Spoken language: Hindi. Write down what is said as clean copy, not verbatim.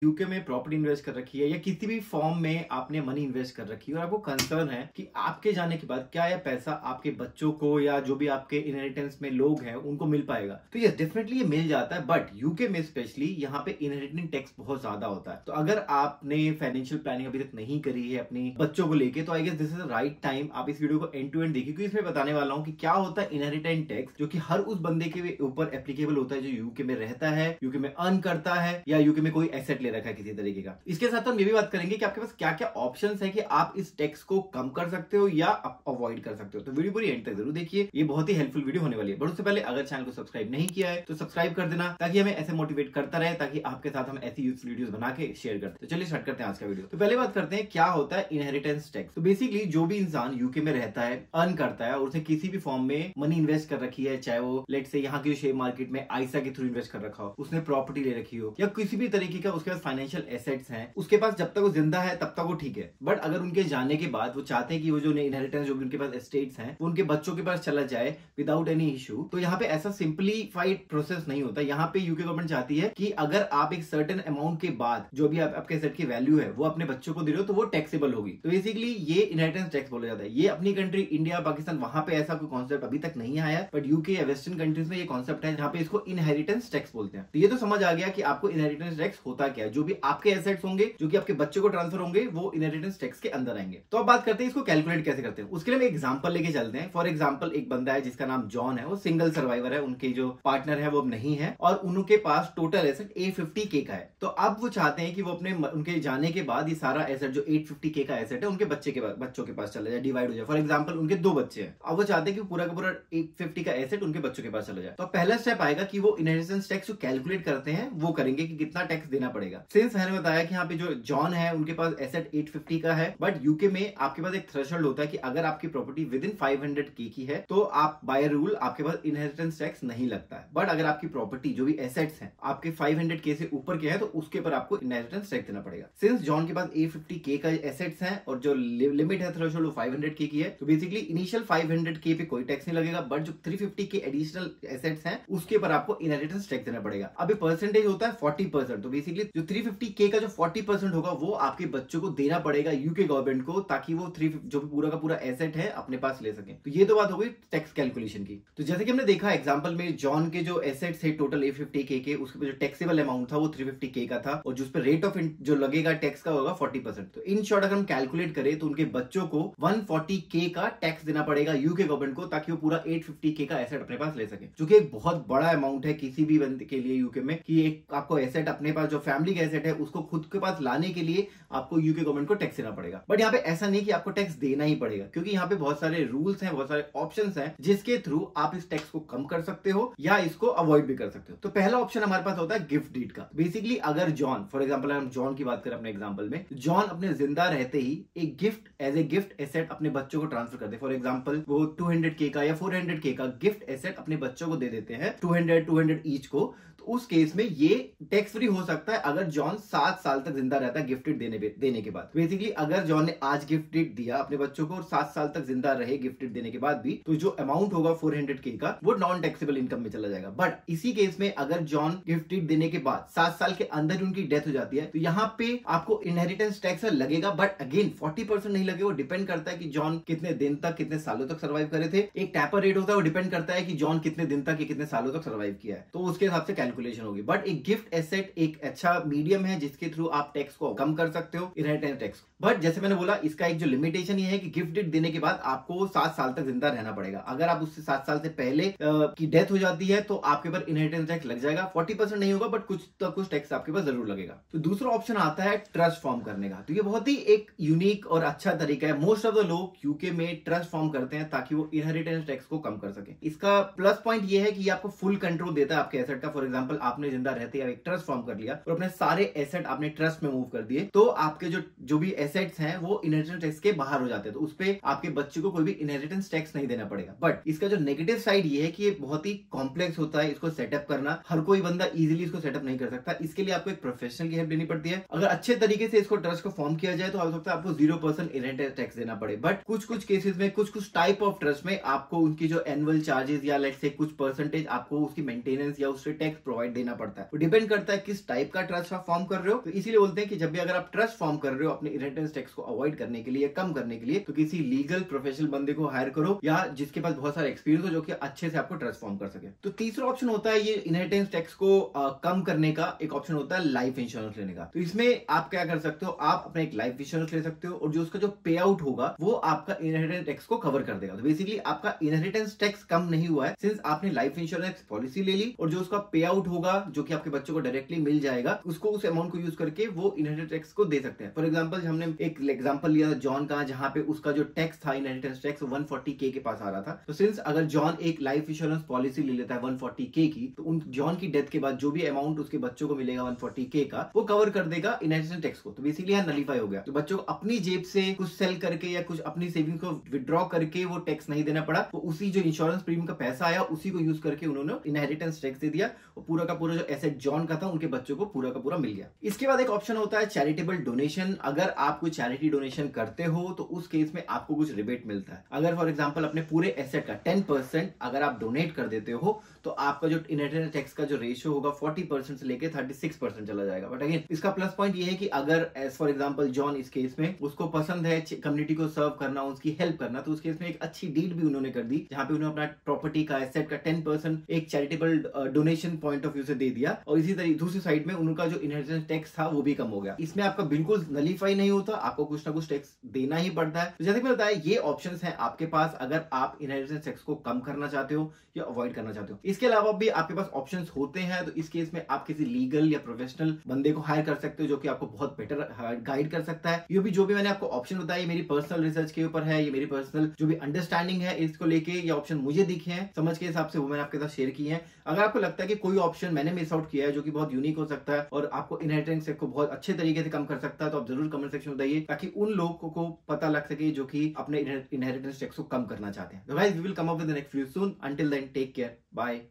यूके में प्रॉपर्टी इन्वेस्ट कर रखी है या किसी भी फॉर्म में आपने मनी इन्वेस्ट कर रखी है और आपको कंसर्न है कि आपके जाने के बाद क्या यह पैसा आपके बच्चों को या जो भी आपके इनहेरिटेंस में लोग हैं उनको मिल पाएगा, तो ये डेफिनेटली ये मिल जाता है। बट यूके में स्पेशली यहाँ पे इनहेरिटेंस टैक्स बहुत ज्यादा होता है। तो अगर आपने फाइनेंशियल प्लानिंग अभी तक नहीं करी है अपनी बच्चों को लेके, तो I guess this is the right time आप इस वीडियो को एंड टू एंड देखिए, क्योंकि इसमें बताने वाला हूँ कि क्या होता है इनहेरिटेंस टैक्स, जो कि हर उस बंदे के ऊपर एप्लीकेबल होता है जो यूके में रहता है, यूके में अर्न करता है या यूके में कोई एसेट ले रखा है किसी तरीके का। इसके साथ हम ये भी बात करेंगे कि आपके पास क्या क्या ऑप्शंस है कि आप इस टैक्स को कम कर सकते हो या अवॉइड कर सकते हो। तो वीडियो पूरी एंड तक जरूर देखिए, ये बहुत ही हेल्पफुल वीडियो होने वाली है। बट उससे पहले अगर चैनल को सब्सक्राइब नहीं किया है तो सब्सक्राइब कर देना, ताकि हमें ऐसे मोटिवेट करता रहे, ताकि आपके साथ हम ऐसी यूजफुल वीडियोस बना के शेयर करते हैं। तो चलिए स्टार्ट करते हैं आज का वीडियो। तो पहले बात करते हैं क्या होता है इनहेरिटेंस टैक्स। तो बेसिकली जो भी इंसान यूके में रहता है, अर्न करता है और उसने किसी भी फॉर्म में मनी इन्वेस्ट कर रखी है, चाहे वो लेट से यहाँ की शेयर मार्केट में आईसा के थ्रू इन्वेस्ट कर रखा हो, उसने प्रॉपर्टी ले रखी हो या किसी भी तरीके का उसके पास फाइनेंशियल एसेट्स हैं, उसके पास जब तक वो जिंदा है तब तक वो ठीक है। बट अगर उनके जाने के बाद वो चाहते हैं कि वो जो इनहेरिटेंस जो भी उनके पास एस्टेट्स हैं वो उनके बच्चों के पास चला जाए विदाउट एनी इशू, तो यहाँ पे ऐसा सिंपलीफाइड प्रोसेस नहीं होता। यहाँ पे यूके गवर्नमेंट चाहती है कि अगर आप एक सर्टेन अमाउंट के बाद जो भी आपके एसेट की वैल्यू है वो अपने बच्चों को दे रहे हो तो वो टैक्सेबल होगी। तो बेसिकली ये इनहेरिटेंस टैक्स बोला जाता है। ये अपनी कंट्री इंडिया पाकिस्तान वहां पे ऐसा कोई कॉन्सेप्ट अभी तक नहीं आया, बट यूके या वेस्टर्न कंट्रीज में ये कॉन्सेप्ट है जहाँ पे इसको इनहेरिटेंस टैक्स बोलते हैं। तो ये तो समझ आ गया कि आपको इनहेरिटेंस टैक्स होता क्या है। जो भी आपके एसेट्स होंगे, जो कि आपके बच्चों को ट्रांसफर होंगे, वो इनहेरिटेंस टैक्स के अंदर आएंगे। तो अब बात करते हैं इसको कैलकुलेट कैसे करते हैं। उसके लिए हम एग्जांपल लेके चलते हैं। फॉर एग्जांपल एक बंदा है जिसका नाम जॉन है, वो सिंगल सर्वाइवर है, उनके जो पार्टनर है वो अब नहीं है और उनके पास टोटल एसेट 850K का है। तो अब वो चाहते हैं कि वो अपने उनके जाने के बाद ये सारा एसेट जो 850K का एसेट है उनके बच्चों के पास चला जाए, डिवाइड हो जाए। फॉर एग्जाम्पल उनके 2 बच्चे हैं, अब वो चाहते हैं कि पूरा का पूरा 850 का एसेट उनके बच्चों के पास चला जाए। तो पहला स्टेप आएगा कि वो इनहेरिटेंस टैक्स जो कैलकुलेट करते हैं वो करेंगे कि कितना टैक्स देना पड़ेगा। सिंस मैंने बताया कि यहाँ पे जो जॉन है उनके पास एसेट 850 का है, बट यूके में आपके पास एक थ्रेशोल्ड होता है कि अगर आपकी प्रॉपर्टी विद इन 500K की है तो आप बाय रूल आपके पास इनहेरिटेंस टैक्स नहीं लगता है। बट अगर आपकी प्रॉपर्टी जो भी एसेट्स हैं आपके 500K से ऊपर के है तो उसके पर आपको इनहेरिटेंस टैक्स देना पड़ेगा। सिंस जॉन के पास 850K का एसेट्स हैं और जो लिमिट है थ्रेशोल्ड वो 500K की है, तो बेसिकली इनिशियल 500K पे कोई टैक्स नहीं लगेगा, बट जो 350K एडिशनल एसेट्स हैं उसके पर आपको इनहेरिटेंस टैक्स देना पड़ेगा। अब परसेंटेज होता है 40%। तो बेसिकली जो 350K का जो 40% होगा वो आपके बच्चों को देना पड़ेगा यूके गवर्नमेंट को, ताकि वो जो पूरा का पूरा एसेट है अपने पास ले सके। तो ये तो बात हो गई टैक्स कैलकुलेशन की। तो जैसे कि हमने देखा एग्जांपल में जॉन के जो एसेट्स थे टोटल 850K के, उसके जो टैक्सेबल अमाउंट था वो 350K का था और जिस पर रेट ऑफ जो लगेगा टैक्स का होगा 40%। तो इन शॉर्ट अगर हम कैलकुलेट करें तो उनके बच्चों को 140K का टैक्स देना पड़ेगा यूके गवर्नमेंट को, ताकि वो पूरा 850K का एसेट अपने पास ले सके, जो कि एक बहुत बड़ा अमाउंट है किसी भी बंदे के लिए यूके में, कि एक आपको एसेट अपने पास जो फैमिली का एसेट है उसको खुद के पास लाने के लिए आपको यूके गवर्नमेंट को टैक्स देना पड़ेगा। बट यहाँ पे ऐसा नहीं कि आपको टैक्स देना ही पड़ेगा, क्योंकि यहाँ पे बहुत सारे रूल्स हैं, बहुत सारे ऑप्शंस हैं जिसके थ्रू आप इस टैक्स को कम कर सकते हो या इसको अवॉइड भी कर सकते हो। तो पहला ऑप्शन हमारे पास होता है गिफ्ट डीड का। बेसिकली अगर जॉन, फॉर एग्जांपल हम जॉन की बात करें अपने एग्जांपल में, जॉन अपने जिंदा रहते ही एक gift as a gift asset अपने बच्चों को ट्रांसफर कर दे। फॉर एग्जांपल वो 200K का या 400K का गिफ्ट एसेट अपने बच्चों को दे देते हैं, 200 ईच को। तो उस केस में ये टैक्स फ्री हो सकता है अगर जॉन 7 साल तक जिंदा रहता है गिफ्टेड देने के बाद। बेसिकली अगर जॉन ने आज गिफ्टेड दिया अपने बच्चों को और 7 साल तक जिंदा रहे गिफ्टेड देने के बाद भी, तो जो अमाउंट होगा 400K का वो नॉन टैक्सेबल इनकम में चला जाएगा। बट इसी केस में अगर जॉन गिफ्टेड देने के बाद 7 साल के अंदर उनकी डेथ हो जाती है तो यहाँ पे आपको इनहेरिटेंस टैक्स लगेगा, बट अगेन 40% नहीं लगेगा। वो डिपेंड करता है कि जॉन कितने दिन तक, कितने सालों तक सर्वाइव करे थे। एक टैपर रेट होता है, वो डिपेंड करता है कि जॉन कितने दिन तक, कितने सालों तक सर्वाइव किया है, तो उसके हिसाब से कैलकुलेशन होगी। बट एक गिफ्ट एसेट एक अच्छा मीडियम है जिसके थ्रू आप टैक्स को कम कर सकते हो, इनहेरिटेंस टैक्स। बट जैसे मैंने बोला इसका एक जो लिमिटेशन ये है कि गिफ्ट देने के बाद आपको 7 साल तक जिंदा रहना पड़ेगा। अगर आप उससे 7 साल से पहले की डेथ हो जाती है तो आपके ऊपर इनहेरिटेंस टैक्स लग जाएगा। 40% नहीं होगा, बट कुछ टैक्स आपके पास जरूर लगेगा। तो दूसरा ऑप्शन आता है ट्रस्ट फॉर्म करने का। तो ये बहुत ही एक यूनिक और अच्छा तरीका है। मोस्ट ऑफ द लोग यूके में ट्रस्ट फॉर्म करते हैं ताकि वो इनहेरिटेंस टैक्स को कम कर सके। इसका प्लस पॉइंट ये है कि आपको फुल कंट्रोल देता है आपके एसेट का। फॉर एग्जांपल आपने जिंदा रहते एक ट्रस्ट फॉर्म कर लिया और अपने सारे एसेट आपने ट्रस्ट में मूव कर दिए, तो आपके जो भी एसेट्स हैं वो इनहेरिटेंस टैक्स के बाहर हो जाते हैं। तो उस पे आपके बच्चे को कोई भी इनहेरिटेंस टैक्स नहीं देना पड़ेगा। बट इसका जो नेगेटिव साइड ये है कि ये बहुत ही कॉम्प्लेक्स होता है इसको सेटअप करना। हर कोई बंदा इजीली इसको सेटअप नहीं कर सकता। इसके लिए आपको एक प्रोफेशनल की हेल्प लेनी पड़ती है। अगर अच्छे तरीके से इसको ट्रस्ट को फॉर्म किया जाए तो हो सकता है आपको 0% इनहेरिटेंस टैक्स देना पड़े। बट कुछ केसेस में, कुछ टाइप ऑफ ट्रस्ट में आपको उनकी जो एनुअल चार्जेस या लेट्स से कुछ परसेंटेज आपको उसकी मेंटेनेंस या उससे टैक्स प्रोवाइड देना पड़ता है। डिपेंड करता है किस टाइप का ट्रस्ट ट्रस्ट आप फॉर्म कर रहे हो। तो इसीलिए बोलते हैं कि जब भी अगर आप ट्रस्ट फॉर्म कर रहे हो अपने इनहेरिटेंस टैक्स को अवॉइड करने के लिए, कम करने के लिए, तो किसी लीगल प्रोफेशनल बंदे को हायर करो या जिसके पास बहुत सारा एक्सपीरियंस हो, जो कि अच्छे से आपको ट्रस्ट फॉर्म कर सके। तो तीसरा ऑप्शन होता है ये इनहेरिटेंस टैक्स को कम करने का, एक ऑप्शन होता है लाइफ इंश्योरेंस लेने का। तो इसमें आप क्या कर सकते हो, आप अपना एक लाइफ इंश्योरेंस ले सकते हो और जो उसका जो पे आउट होगा वो आपका इनहेरिटेंस टैक्स को कवर कर देगा। तो बेसिकली आपका इनहेरिटेंस टैक्स कम नहीं हुआ है सिंस आपने लाइफ इंश्योरेंस पॉलिसी ले ली, और जो उसका पे आउट होगा जो कि आपके बच्चों को डायरेक्टली मिल जाएगा, उसको उस अमाउंट को यूज करके वो इनहेरिटेंस टैक्स को दे सकते हैं। फॉर एग्जांपल हमने एक एग्जांपल लिया था जॉन का, जहां पे उसका जो टैक्स था इनहेरिटेंस टैक्स 140K के पास आ रहा था। तो सिंस अगर जॉन एक लाइफ इंश्योरेंस पॉलिसी ले लेता है 140K की, तो उन जॉन की डेथ के बाद जो भी अमाउंट उसके बच्चों को मिलेगा 140K का, वो कवर कर देगा इनहेरिटेंस टैक्स को। तो बेसिकली यहाँ नलीफाई हो गया। तो बच्चों को अपनी जेब से कुछ सेल करके या कुछ अपनी सेविंग को विड्रॉ करके वो टैक्स नहीं देना पड़ा। तो उसी जो इंश्योरेंस प्रीमियम का पैसा आया उसी को यूज करके उन्होंने इनहेरिटेंस टैक्स दे दिया, और पूरा का पूरा जो एसेट जॉन का था उनके बच्चों को पूरा का पूरा मिल गया। इसके बाद एक ऑप्शन होता है चैरिटेबल डोनेशन। अगर आप कोई चैरिटी डोनेशन करते हो तो उस केस में आपको कुछ रिबेट मिलता है। अगर फॉर एग्जांपल अपने पूरे एसेट का 10% अगर आप डोनेट कर देते हो तो आपका जो इनहेरिटेंस टैक्स का जो रेशियो होगा 40% से लेके 36% चला जाएगा। बट अगेन इसका प्लस पॉइंट ये है कि अगर एज फॉर एग्जांपल जॉन इस केस में उसको पसंद है कम्युनिटी को सर्व करना, उसकी हेल्प करना, तो उस केस में एक अच्छी डील भी उन्होंने कर दी जहां पे उन्होंने अपना प्रॉपर्टी का एसेट का 10% एक charitable donation point of view से दे दिया, और इसी तरह दूसरी साइड में उनका जो इनहेरिटेंस टैक्स था वो भी कम हो गया। इसमें आपका बिल्कुल नलीफाई नहीं होता, आपको कुछ ना कुछ टैक्स देना ही पड़ता है। तो जैसे मैंने बताया ये ऑप्शंस हैं आपके पास अगर आप इनहेरिटेंस टैक्स को कम करना चाहते हो या अवॉइड करना चाहते हो। इसके अलावा भी आपके पास ऑप्शंस होते हैं। तो इस केस में आप किसी लीगल या प्रोफेशनल बंदे को हायर कर सकते हो जो कि आपको बहुत बेटर गाइड कर सकता है। ये भी जो भी मैंने आपको ऑप्शन बताया मेरी पर्सनल रिसर्च के ऊपर है, ये मेरी पर्सनल जो भी अंडरस्टैंडिंग है इसको लेके ये ऑप्शन मुझे दिखे हैं समझ के हिसाब से वो मैंने आपके साथ शेयर किए हैं। अगर आपको लगता है कि कोई ऑप्शन मैंने मिस आउट किया है जो कि बहुत यूनिक हो सकता है और आपको इनहेरिटेंस टैक्स को बहुत अच्छे तरीके से कम कर सकता है, तो आप जरूर कमेंट सेक्शन में बताइए ताकि उन लोगों को पता लग सके जो कि अपने इनहेरिटेंस टैक्स को कम करना चाहते हैं। तो guys we will come up with the next video soon. Until then take care, bye.